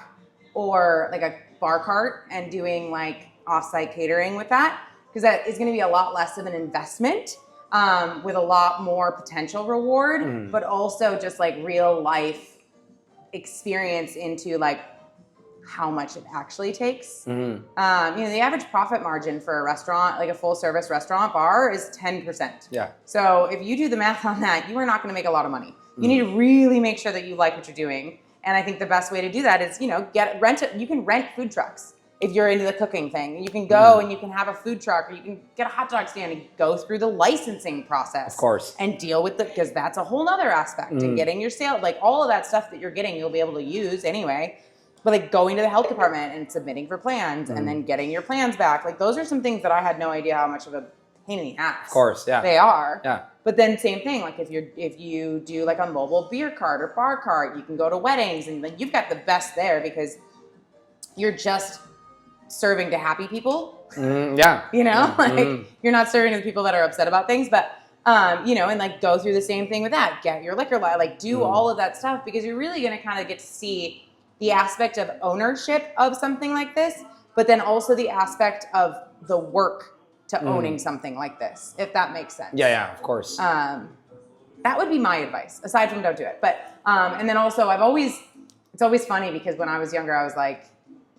or like a bar cart and doing like off-site catering with that, because that is going to be a lot less of an investment with a lot more potential reward, but also just like real life experience into like how much it actually takes. The average profit margin for a restaurant, like a full service restaurant bar, is 10%. Yeah. So if you do the math on that, you are not going to make a lot of money. You need to really make sure that you like what you're doing. And I think the best way to do that is, you can rent food trucks. If you're into the cooking thing, you can go and you can have a food truck, or you can get a hot dog stand and go through the licensing process. Of course. And deal with because that's a whole nother aspect. And getting your sale, like all of that stuff that you're getting, you'll be able to use anyway. But like going to the health department and submitting for plans and then getting your plans back. Like those are some things that I had no idea how much of a pain in the ass. Of course, yeah. They are. Yeah. But then same thing, like if you do like a mobile beer cart or bar cart, you can go to weddings and like you've got the best there because you're just serving to happy people. Yeah. You're not serving to the people that are upset about things, but and like go through the same thing with that. Get your liquor license, like do all of that stuff because you're really going to kind of get to see the aspect of ownership of something like this, but then also the aspect of the work to owning something like this, if that makes sense. Yeah, of course. That would be my advice, aside from don't do it. But, and then also it's always funny because when I was younger, I was like,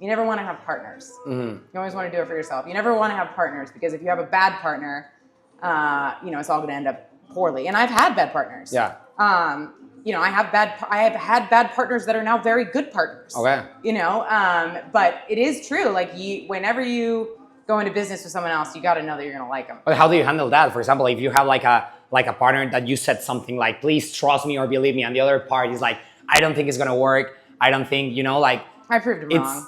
you never want to have partners. You always want to do it for yourself. You never want to have partners because if you have a bad partner, it's all going to end up poorly, and I've had bad partners. Yeah. You know, I have had bad partners that are now very good partners. Okay. You know, but it is true. Like whenever you go into business with someone else, you got to know that you're going to like them. But how do you handle that? For example, if you have like a partner that you said something like, please trust me or believe me, and the other part is like, I don't think it's going to work. I don't think, you know, like. I proved him wrong.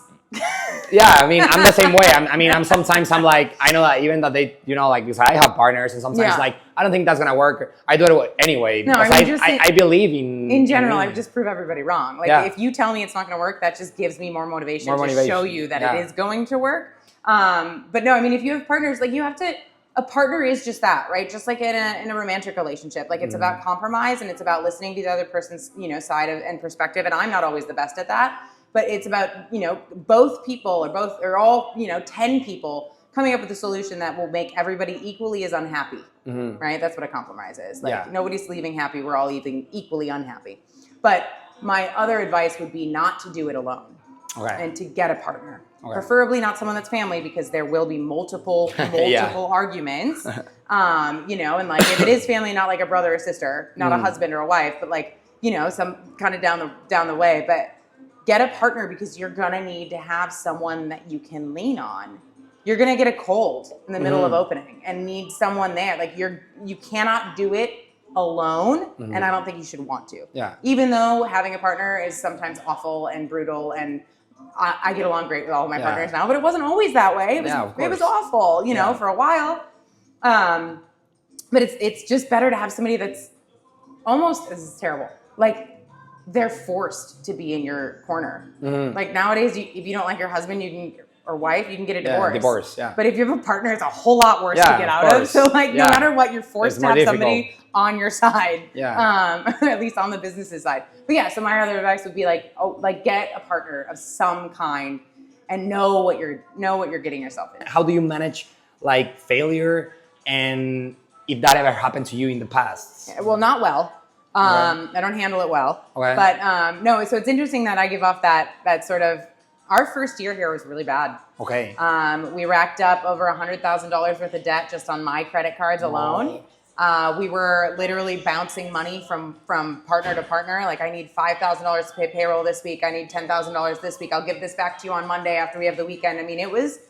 Yeah, I mean, I'm the same way. I'm like, I know that even that they, you know, like, because I have partners and sometimes like, I don't think that's going to work. I do it anyway. No, because I believe in... In general, I just prove everybody wrong. Like, if you tell me it's not going to work, that just gives me more motivation to show you that it is going to work. But no, I mean, if you have partners, like you have to... A partner is just that, right? Just like in a romantic relationship. Like, it's about compromise, and it's about listening to the other person's, you know, side and perspective. And I'm not always the best at that. But it's about, you know, both people or all, you know, 10 people coming up with a solution that will make everybody equally as unhappy, right? That's what a compromise is. Like, nobody's leaving happy. We're all equally unhappy. But my other advice would be not to do it alone and to get a partner. Preferably not someone that's family, because there will be multiple arguments, you know, and like if it is family, not like a brother or sister, not a husband or a wife, but like, you know, some kind of down the way. But get a partner, because you're going to need to have someone that you can lean on. You're going to get a cold in the middle of opening and need someone there. Like you cannot do it alone. And I don't think you should want to. Yeah. Even though having a partner is sometimes awful and brutal, and I get along great with all of my partners now, but it wasn't always that way. It was awful, you know, for a while. But it's just better to have somebody that's almost, this is terrible, like, they're forced to be in your corner. Like nowadays, if you don't like your husband, or wife, you can get a divorce. But if you have a partner, it's a whole lot worse to get out of. So like, no matter what, you're forced to have somebody on your side. At least on the business's side. But yeah, so my other advice would be like, get a partner of some kind and know what you're getting yourself in. How do you manage like failure, and if that ever happened to you in the past? Well, not well. I don't handle it well. But no, so it's interesting that I give off that sort of, our first year here was really bad. We racked up over $100,000 worth of debt just on my credit cards alone. We were literally bouncing money from partner to partner. Like, I need $5,000 to pay payroll this week. I need $10,000 this week. I'll give this back to you on Monday after we have the weekend. I mean, it was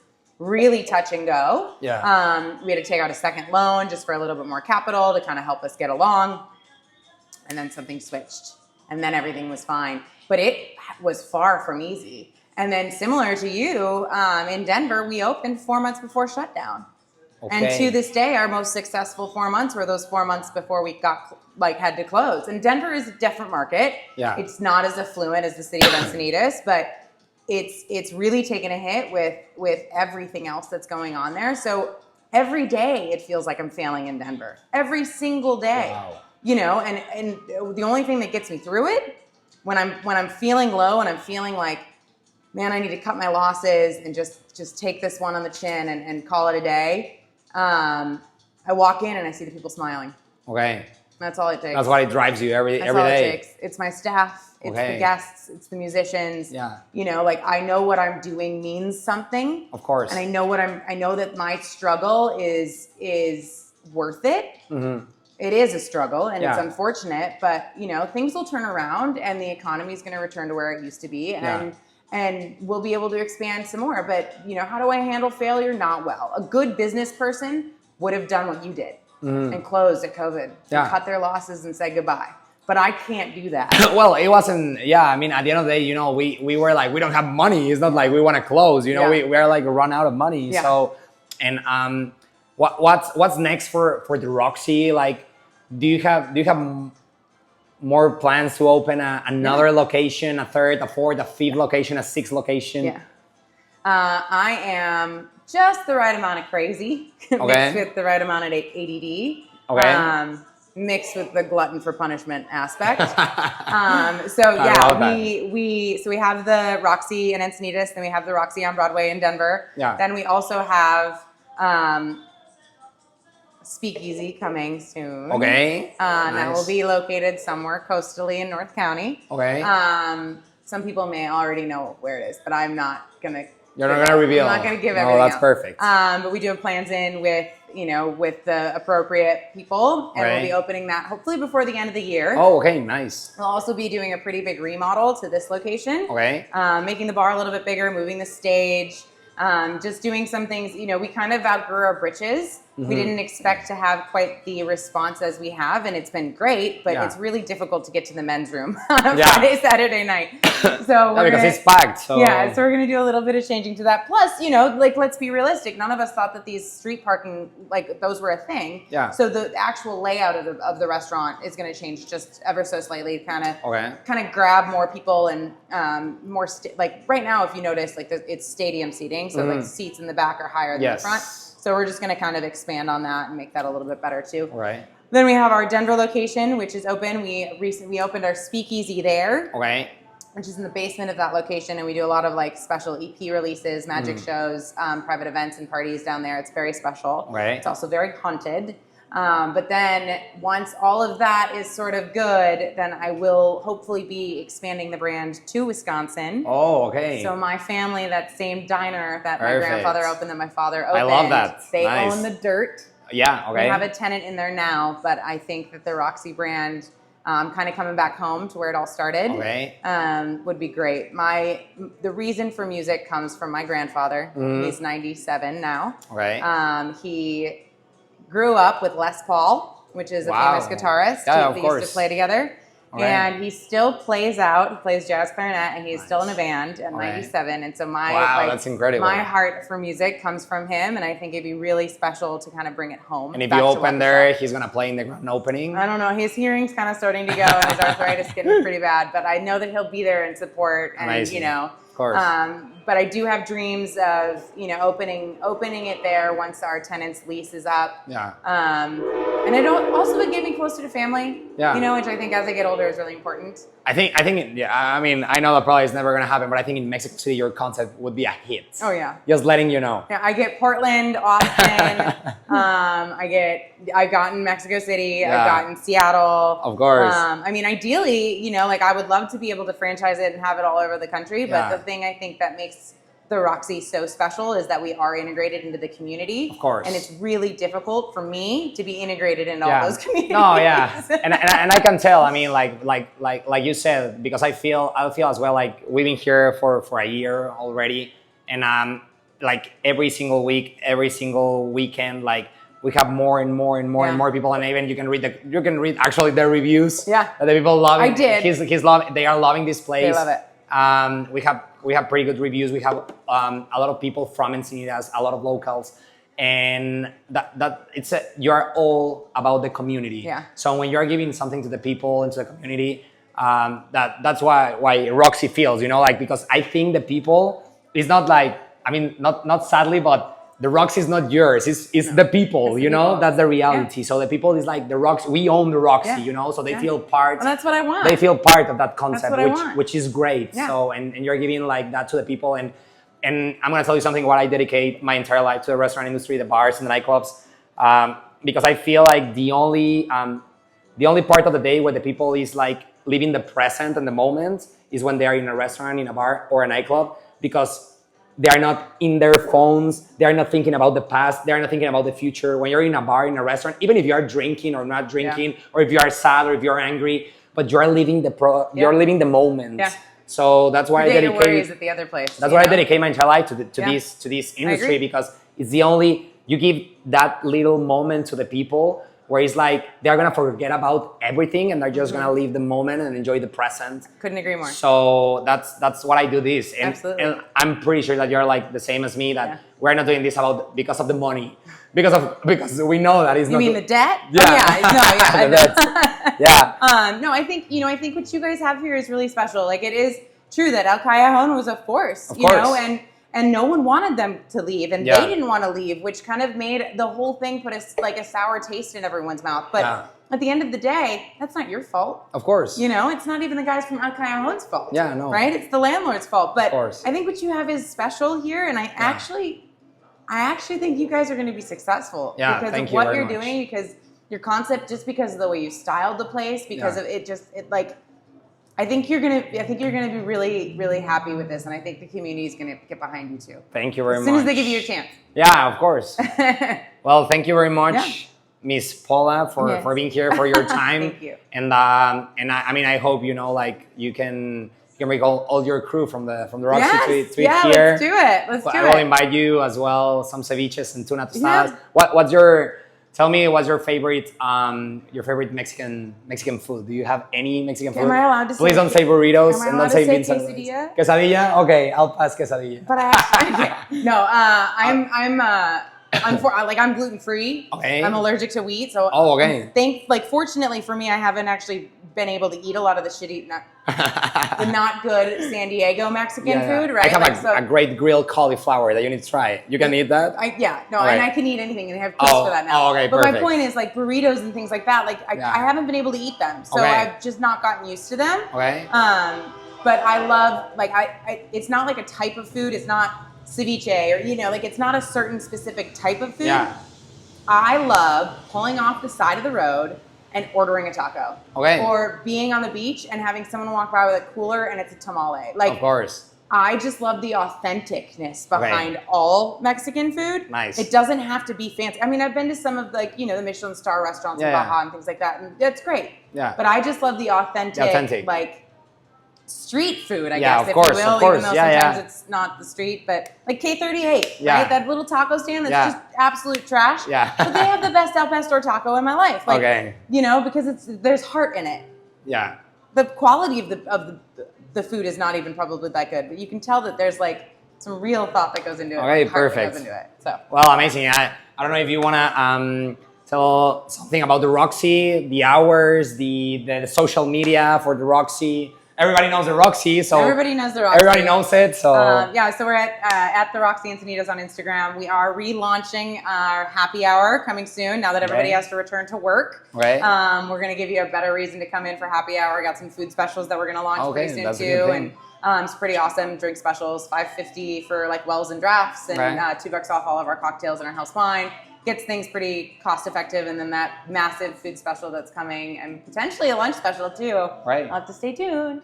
really touch and go. We had to take out a second loan just for a little bit more capital to kind of help us get along. And then something switched, and then everything was fine. But it was far from easy. And then, similar to you, in Denver, we opened 4 months before shutdown. And to this day, our most successful 4 months were those 4 months before we had to close. And Denver is a different market. It's not as affluent as the city of Encinitas, but it's really taken a hit with everything else that's going on there. So every day it feels like I'm failing in Denver. Every single day. Wow. You know, and the only thing that gets me through it, when I'm feeling low and I'm feeling like, man, I need to cut my losses and just take this one on the chin and call it a day, I walk in and I see the people smiling. That's all it takes. That's why it drives you every day. That's all it takes. It's my staff. It's the guests. It's the musicians. You know, like, I know what I'm doing means something. Of course. And I know that my struggle is worth it. It is a struggle, and it's unfortunate, but, you know, things will turn around, and the economy is going to return to where it used to be, and we'll be able to expand some more. But, you know, how do I handle failure? Not well. A good business person would have done what you did and closed at COVID and cut their losses and said goodbye. But I can't do that. Well, it wasn't, I mean, at the end of the day, you know, we were like, we don't have money. It's not like we want to close, you know, we are like run out of money. So, and what's next for the Roxy? Like, do you have more plans to open another location, a third, a fourth, a fifth location, a sixth location? I am just the right amount of crazy, mixed with the right amount of ADD, mixed with the glutton for punishment aspect. So we have the Roxy in Encinitas, then we have the Roxy on Broadway in Denver. Then we also have Speakeasy coming soon. That will be located somewhere coastally in North County. Some people may already know where it is, but I'm not gonna. You're not gonna reveal. I'm not gonna give everything. Oh, that's perfect. But we do have plans in with with the appropriate people, and we'll be opening that hopefully before the end of the year. Oh, okay, nice. We'll also be doing a pretty big remodel to this location. Okay. Making the bar a little bit bigger, moving the stage, just doing some things. We kind of outgrew our britches. We didn't expect to have quite the response as we have, and it's been great, but it's really difficult to get to the men's room on a Friday, Saturday night. So because it's packed. So. Yeah, so we're going to do a little bit of changing to that. Plus, let's be realistic. None of us thought that these street parking, those were a thing. Yeah. So the actual layout of the restaurant is going to change just ever so slightly, kind of grab more people and more, right now, if you notice, it's stadium seating. So seats in the back are higher than the front. So we're just going to kind of expand on that and make that a little bit better too. Right. Then we have our Denver location, which is open. We recently opened our speakeasy there. Okay. Which is in the basement of that location, and we do a lot of special EP releases, magic shows, private events and parties down there. It's very special. Right. It's also very haunted. But then once all of that is sort of good, then I will hopefully be expanding the brand to Wisconsin. Oh, okay. So my family, that same diner that my grandfather opened, that my father opened. I love that. They own the dirt. Yeah, okay. We have a tenant in there now, but I think that the Roxy brand, kind of coming back home to where it all started, would be great. The reason for music comes from my grandfather. He's 97 now. Right. He grew up with Les Paul, which is a famous guitarist. They used to play together. And he still plays out. He plays jazz clarinet, and he's still in a band at 97. And so that's incredible. My heart for music comes from him, and I think it'd be really special to kind of bring it home. And if you open there, he's gonna play in the grand opening. I don't know. His hearing's kind of starting to go, and his arthritis is getting pretty bad. But I know that he'll be there and support. And Of course. But I do have dreams of opening it there once our tenant's lease is up. Yeah. And it also would get me closer to family. Yeah. Which I think as I get older is really important. I think I mean, I know that probably is never gonna happen, but I think in Mexico City your concept would be a hit. Oh yeah. Just letting you know. Yeah, I get Portland, Austin. I've gotten Mexico City. Yeah. I've gotten Seattle. Of course. I mean, ideally, I would love to be able to franchise it and have it all over the country. But the thing I think that makes the Roxy so special is that we are integrated into the community. Of course. And it's really difficult for me to be integrated in all those communities. No, yeah. and I can tell, I mean, like you said, because I feel as well, like we've been here for a year already. And like every single week, every single weekend, like we have more and more and more and more people, and even you can read actually their reviews. Yeah. That the people love it. I did. They are loving this place. They love it. We have pretty good reviews. We have a lot of people from Encinitas, a lot of locals, and you are all about the community. Yeah. So when you are giving something to the people and to the community, that's why Roxy feels, because I think the people is not not sadly, but the Roxy is not yours. It's the people, people. That's the reality. Yeah. So the people is like the Roxy. We own the Roxy, so they feel part. Well, that's what I want. They feel part of that concept, which is great. Yeah. So and you're giving like that to the people. And I'm gonna tell you something. What I dedicate my entire life to the restaurant industry, the bars and the nightclubs, because I feel like the only part of the day where the people is like living the present and the moment is when they are in a restaurant, in a bar or a nightclub, because they are not in their phones. They are not thinking about the past. They are not thinking about the future. When you're in a bar, in a restaurant, even if you are drinking or not drinking, or if you are sad or if you're angry, but you're living you're living the moment. Yeah. So that's why I dedicate. Your worries at the other place. That's why I dedicate my entire life to this industry, because it's the only you give that little moment to the people where it's like they're gonna forget about everything and they're just gonna live the moment and enjoy the present. Couldn't agree more. So that's what I do this. And, absolutely. And I'm pretty sure that you're like the same as me, that we're not doing this because of the money. Because we know that it's not. You mean the debt? Yeah. Oh, yeah. No, yeah. The debt. Yeah. No, I think what you guys have here is really special. Like, it is true that El Callejon was a force, of course. And no one wanted them to leave, and they didn't want to leave, which kind of made the whole thing put a sour taste in everyone's mouth. But at the end of the day, that's not your fault. Of course. It's not even the guys from El Callejon's fault. Yeah, no. Right? It's the landlord's fault. But of course. I think what you have is special here, and I actually think you guys are going to be successful because of what you're doing, because your concept, just because of the way you styled the place, because of it I think you're gonna be really, really happy with this, and I think the community is gonna get behind you too. Thank you very much. As soon as they give you a chance. Yeah, of course. Well, thank you very much, Yeah. Miss Paula, for being here, for your time. Thank you. And I mean, I hope like you can bring all your crew from the Roxy to eat here. Let's do it. Let's do I will it. invite you as well. Some ceviches and tuna tostadas. Yeah. Tell me what's your favorite Mexican food? Do you have any Mexican food? Am I allowed to say? Please don't say burritos Am I and allowed don't say to say beans and quesadilla? Quesadilla? Okay, I'll pass quesadilla. But I actually no. I'm gluten free. Okay. I'm allergic to wheat, so okay. Fortunately for me, I haven't actually been able to eat a lot of the shitty, the not good San Diego Mexican food. Right. I have a great grilled cauliflower that you need to try. You can eat that. And I can eat anything, and they have kits for that now. Okay, but perfect. my point is, like burritos and things like that. Like I haven't been able to eat them, so I've just not gotten used to them. Okay. But I love it's not like a type of food. It's not ceviche or it's not a certain specific type of food. Yeah. I love pulling off the side of the road and ordering a taco. Okay. Or being on the beach and having someone walk by with a cooler and it's a tamale. Of course. I just love the authenticness behind all Mexican food. Nice. It doesn't have to be fancy. I mean, I've been to some of the Michelin star restaurants in Baja and things like that, and that's great. Yeah. But I just love the authentic. Like street food, I guess, of course, if you will, of course. even though sometimes it's not the street, but like K38, right? That little taco stand that's just absolute trash. Yeah. But they have the best al pastor taco in my life. Because there's heart in it. Yeah. The quality of the food is not even probably that good, but you can tell that there's some real thought that goes into it. Okay, perfect. Goes into it. So. Well, amazing. I don't know if you wanna tell something about the Roxy, the hours, the social media for the Roxy. Everybody knows the Roxy, so everybody knows the Roxy. Everybody knows it, so so we're at the Roxy Encinitas on Instagram. We are relaunching our happy hour coming soon. Now that everybody has to return to work, right? We're gonna give you a better reason to come in for happy hour. Got some food specials that we're gonna launch pretty soon too, and it's pretty awesome. Drink specials, $5.50 for wells and drafts, and $2 off all of our cocktails and our house wine. Gets things pretty cost effective, and then that massive food special that's coming, and potentially a lunch special too. Right. I'll have to stay tuned.